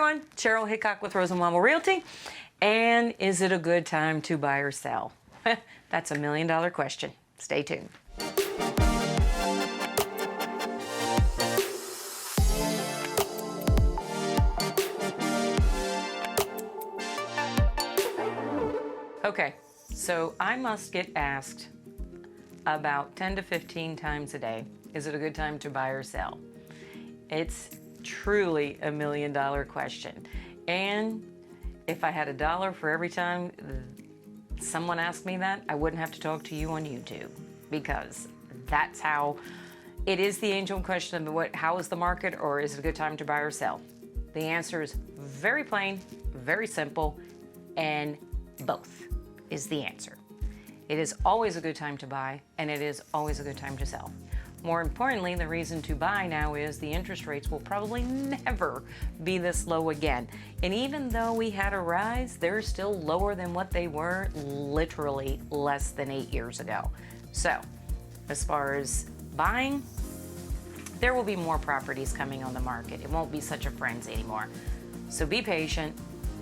everyone, Cheryl Hickok with Rosenwald Realty. And is it a good time to buy or sell? That's a $1 million question. Stay tuned. Okay, so I must get asked about 10 to 15 times a day, is it a good time to buy or sell? It's truly a $1 million question. And if I had $1 for every time someone asked me that, I wouldn't have to talk to you on YouTube, because that's how it is. The angel question of how is the market, or is it a good time to buy or sell? The answer is very plain, very simple, and both is the answer. It is always a good time to buy, and it is always a good time to sell. More importantly, the reason to buy now is the interest rates will probably never be this low again. And even though we had a rise, they're still lower than what they were literally less than 8 years ago. So, as far as buying, there will be more properties coming on the market. It won't be such a frenzy anymore. So be patient,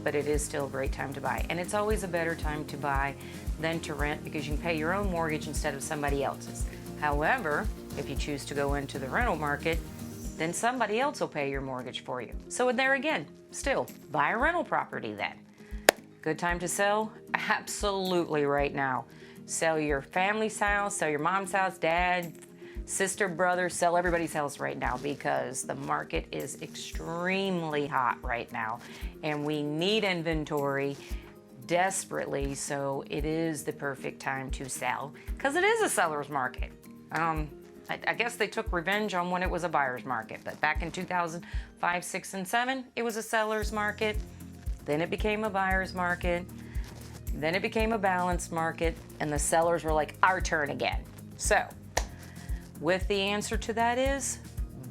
but it is still a great time to buy. And it's always a better time to buy than to rent, because you can pay your own mortgage instead of somebody else's. However, if you choose to go into the rental market, then somebody else will pay your mortgage for you. So there again, still, buy a rental property then. Good time to sell? Absolutely right now. Sell your family's house, sell your mom's house, dad, sister, brother, sell everybody's house right now, because the market is extremely hot right now. And we need inventory desperately, so it is the perfect time to sell, because it is a seller's market. I guess they took revenge on when it was a buyer's market, but back in 2005, 6, and 7, it was a seller's market. Then it became a buyer's market. Then it became a balanced market, and the sellers were like, our turn again. So, with the answer to that is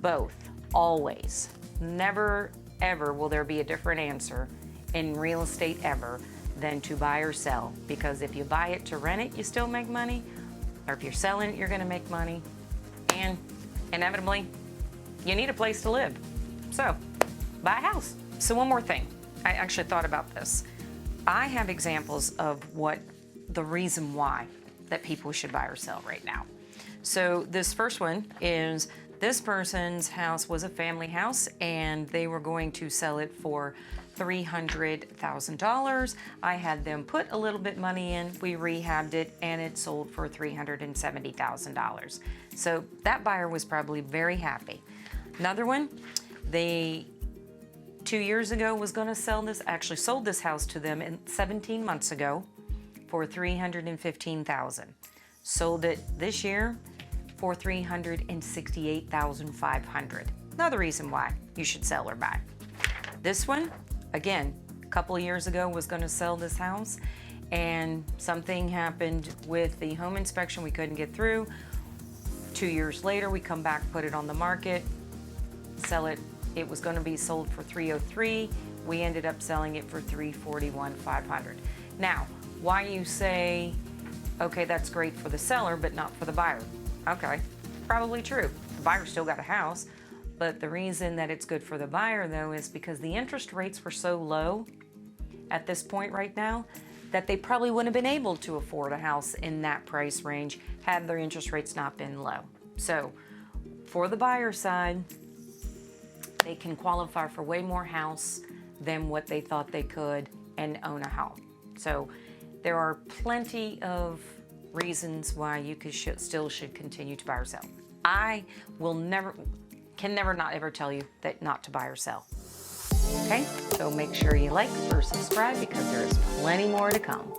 both, always. Never, ever will there be a different answer in real estate ever than to buy or sell, because if you buy it to rent it, you still make money, or if you're selling it, you're gonna make money, and inevitably, you need a place to live. So, buy a house. So one more thing, I actually thought about this. I have examples of what the reason why that people should buy or sell right now. So this first one is, this person's house was a family house and they were going to sell it for $300,000. I had them put a little bit money in, we rehabbed it, and it sold for $370,000. So that buyer was probably very happy. Another one, they 2 years ago was going to sell this, actually sold this house to them 17 months ago for $315,000. Sold it this year for $368,500. Another reason why you should sell or buy. This one, again, a couple of years ago was going to sell this house, and something happened with the home inspection we couldn't get through. 2 years later, we come back, put it on the market, sell it. It was going to be sold for $303,000. We ended up selling it for $341,500. Now, why you say, okay, that's great for the seller, but not for the buyer? Okay, probably true. The buyer still got a house, but the reason that it's good for the buyer, though, is because the interest rates were so low at this point right now that they probably wouldn't have been able to afford a house in that price range had their interest rates not been low. So, for the buyer side, they can qualify for way more house than what they thought they could and own a home. So there are plenty of reasons why you still should continue to buy or sell. I can never not ever tell you that not to buy or sell. Okay, so make sure you like or subscribe, because there is plenty more to come.